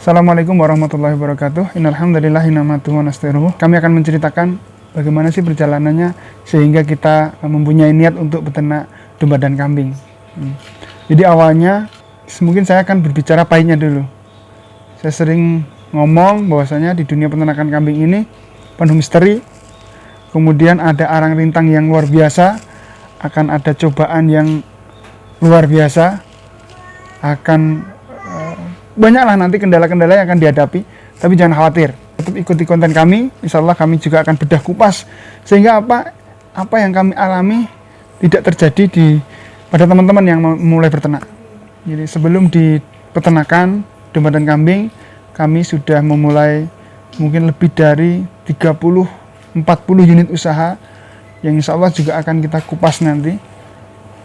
Assalamualaikum warahmatullahi wabarakatuh. Innalhamdulillahi nahmaduhu wa nasta'inuhu. Kami akan menceritakan bagaimana sih perjalanannya sehingga kita mempunyai niat untuk beternak domba dan kambing. Jadi awalnya mungkin saya akan berbicara pahitnya dulu. Saya sering ngomong bahwasanya di dunia peternakan kambing ini penuh misteri. Kemudian ada arang rintang yang luar biasa, akan ada cobaan yang luar biasa, akan banyaklah nanti kendala-kendala yang akan dihadapi, tapi jangan khawatir, tetap ikuti konten kami. Insya Allah kami juga akan bedah kupas sehingga apa yang kami alami tidak terjadi pada teman-teman yang mulai berternak. Jadi sebelum di peternakan domba dan kambing, kami sudah memulai mungkin lebih dari 30-40 unit usaha yang insya Allah juga akan kita kupas nanti.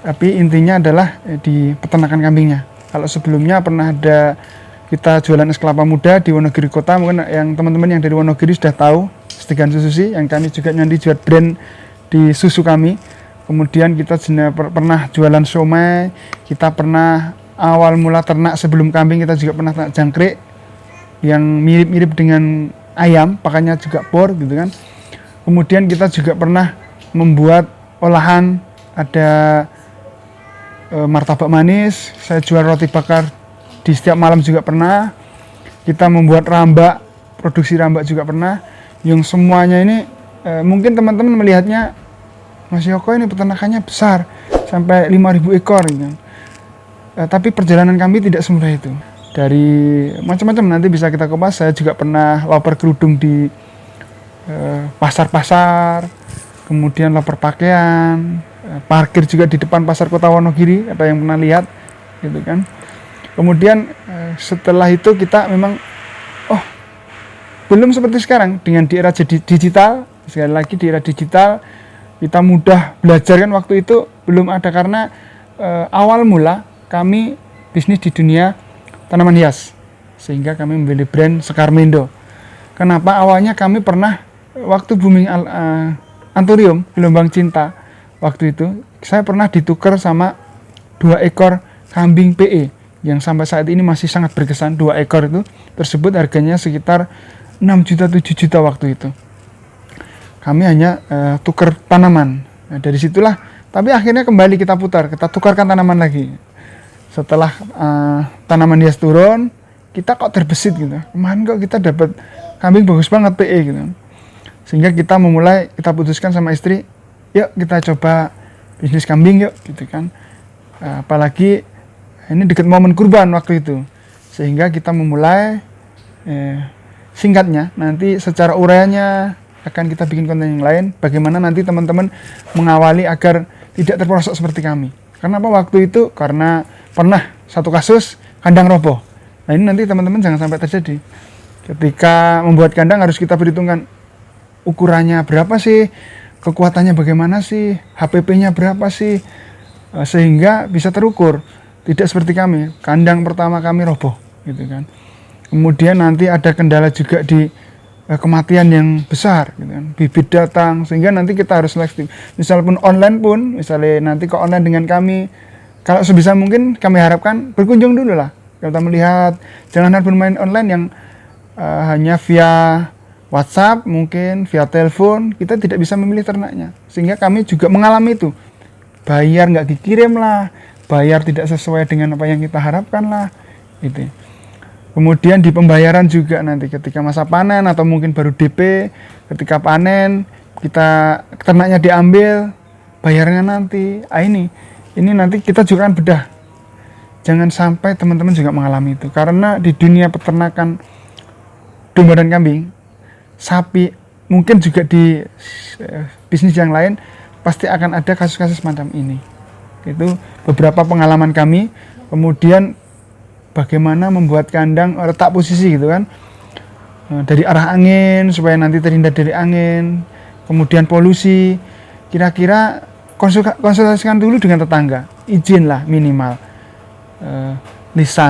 Tapi intinya adalah di peternakan kambingnya. Kalau sebelumnya pernah ada kita jualan es kelapa muda di Wonogiri Kota, mungkin yang teman-teman yang dari Wonogiri sudah tahu Setigan Sususi, yang kami juga nanti jual brand di susu kami. Kemudian kita pernah jualan somai, kita pernah awal mula ternak sebelum kambing, kita juga pernah ternak jangkrik yang mirip-mirip dengan ayam, pakannya juga bor gitu kan. Kemudian kita juga pernah membuat olahan, ada martabak manis, saya jual roti bakar di setiap malam juga pernah. Kita membuat rambak, produksi rambak juga pernah. Yang semuanya ini mungkin teman-teman melihatnya, Mas Yoko ini peternakannya besar sampai 5.000 ekor gitu. Tapi perjalanan kami tidak semudah itu. Dari macam-macam nanti bisa kita kupas. Saya juga pernah loper kerudung di pasar-pasar, kemudian loper pakaian, parkir juga di depan pasar kota Wonogiri, ada yang pernah lihat gitu kan. Kemudian setelah itu kita memang belum seperti sekarang dengan di era digital. Sekali lagi di era digital kita mudah belajar kan, waktu itu belum ada karena awal mula kami bisnis di dunia tanaman hias sehingga kami memilih brand Sekarmendo. Kenapa? Awalnya kami pernah waktu booming Anthurium gelombang cinta, waktu itu saya pernah ditukar sama 2 ekor kambing PE yang sampai saat ini masih sangat berkesan. 2 ekor itu tersebut harganya sekitar 6 juta 7 juta waktu itu. Kami hanya tukar tanaman. Nah, dari situlah, tapi akhirnya kembali kita putar, kita tukarkan tanaman lagi. Setelah tanaman hias turun, kita kok terbesit gitu. Kemarin kok kita dapat kambing bagus banget PE gitu. Sehingga kita putuskan sama istri, yuk kita coba bisnis kambing yuk gitu kan. Apalagi ini dekat momen kurban waktu itu, sehingga kita memulai singkatnya nanti secara uraiannya akan kita bikin konten yang lain, bagaimana nanti teman-teman mengawali agar tidak terperosok seperti kami. Karena waktu itu karena pernah satu kasus kandang roboh. Nah ini nanti teman-teman jangan sampai terjadi. Ketika membuat kandang harus kita perhitungkan ukurannya berapa sih, kekuatannya bagaimana sih, HPP-nya berapa sih, sehingga bisa terukur. Tidak seperti kami, kandang pertama kami roboh gitu kan. Kemudian nanti ada kendala juga di kematian yang besar gitu kan. Bibit datang, sehingga nanti kita harus selektif. Misalpun online pun, misalnya nanti ke online dengan kami, kalau sebisa mungkin kami harapkan berkunjung dulu lah. Kita melihat, jangan bermain online yang hanya via WhatsApp, mungkin via telepon, kita tidak bisa memilih ternaknya. Sehingga kami juga mengalami itu. Bayar nggak dikirim lah, bayar tidak sesuai dengan apa yang kita harapkan lah gitu. Kemudian di pembayaran juga nanti ketika masa panen atau mungkin baru DP, ketika panen kita ternaknya diambil, bayarnya nanti ini nanti kita juga akan bedah. Jangan sampai teman-teman juga mengalami itu, karena di dunia peternakan domba dan kambing, sapi, mungkin juga di bisnis yang lain pasti akan ada kasus-kasus macam ini. Itu beberapa pengalaman kami. Kemudian bagaimana membuat kandang, letak posisi gitu kan, dari arah angin supaya nanti terhindar dari angin. Kemudian polusi, kira-kira konsultasikan dulu dengan tetangga, izin lah minimal,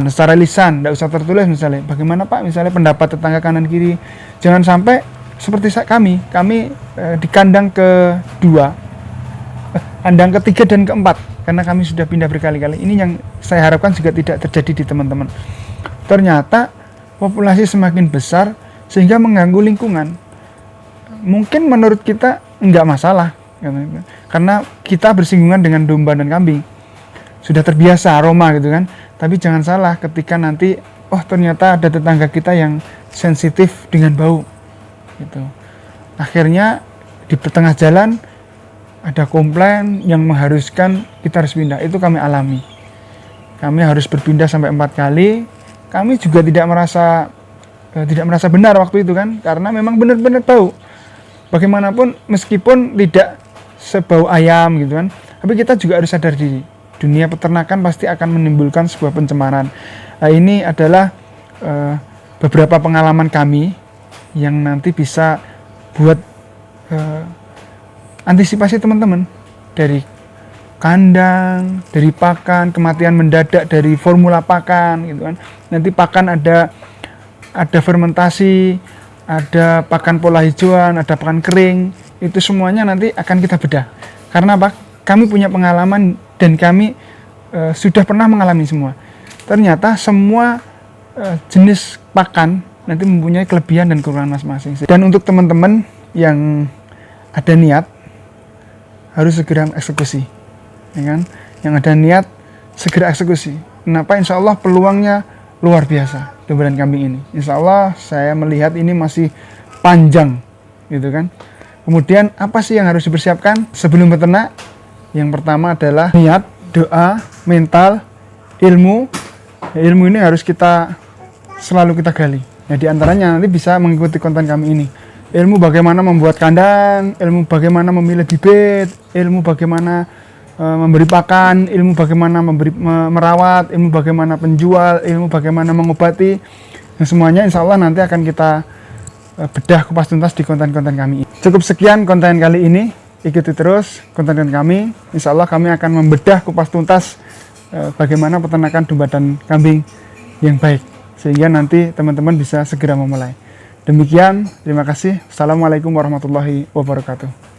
secara lisan, tidak usah tertulis misalnya, bagaimana Pak misalnya pendapat tetangga kanan kiri. Jangan sampai seperti kami di kandang kedua, kandang ketiga dan keempat, karena kami sudah pindah berkali-kali. Ini yang saya harapkan juga tidak terjadi di teman-teman. Ternyata populasi semakin besar sehingga mengganggu lingkungan. Mungkin menurut kita enggak masalah, karena kita bersinggungan dengan domba dan kambing, sudah terbiasa aroma gitu kan. Tapi jangan salah ketika nanti ternyata ada tetangga kita yang sensitif dengan bau gitu. Akhirnya di tengah jalan ada komplain yang mengharuskan kita harus pindah. Itu kami alami. Kami harus berpindah sampai 4 kali. Kami juga tidak merasa benar waktu itu kan, karena memang benar-benar bau. Bagaimanapun meskipun tidak sebau ayam gitu kan, tapi kita juga harus sadar diri. Dunia peternakan pasti akan menimbulkan sebuah pencemaran. Nah, ini adalah beberapa pengalaman kami yang nanti bisa buat antisipasi teman-teman dari kandang, dari pakan, kematian mendadak dari formula pakan gitu kan. Nanti pakan ada fermentasi, ada pakan pola hijauan, ada pakan kering, itu semuanya nanti akan kita bedah. Karena apa? Kami punya pengalaman dan kami sudah pernah mengalami semua. Ternyata semua jenis pakan nanti mempunyai kelebihan dan kekurangan masing-masing. Dan untuk teman-teman yang ada niat harus segera eksekusi, ya kan? Yang ada niat segera eksekusi. Kenapa? Insya Allah peluangnya luar biasa domba dan kambing ini. Insya Allah saya melihat ini masih panjang, gitu kan? Kemudian apa sih yang harus dipersiapkan sebelum beternak? Yang pertama adalah niat, doa, mental, ilmu. Ilmu ini harus selalu kita gali. Nah, di antaranya nanti bisa mengikuti konten kami ini. Ilmu bagaimana membuat kandang, ilmu bagaimana memilih bibit, ilmu bagaimana memberi pakan, ilmu bagaimana merawat, ilmu bagaimana penjual, ilmu bagaimana mengobati. Yang semuanya insya Allah nanti akan kita bedah kupas tuntas di konten-konten kami. Cukup sekian konten kali ini. Ikuti terus konten kami. Insya Allah kami akan membedah kupas tuntas bagaimana peternakan domba dan kambing yang baik, sehingga nanti teman-teman bisa segera memulai. Demikian, terima kasih. Assalamualaikum warahmatullahi wabarakatuh.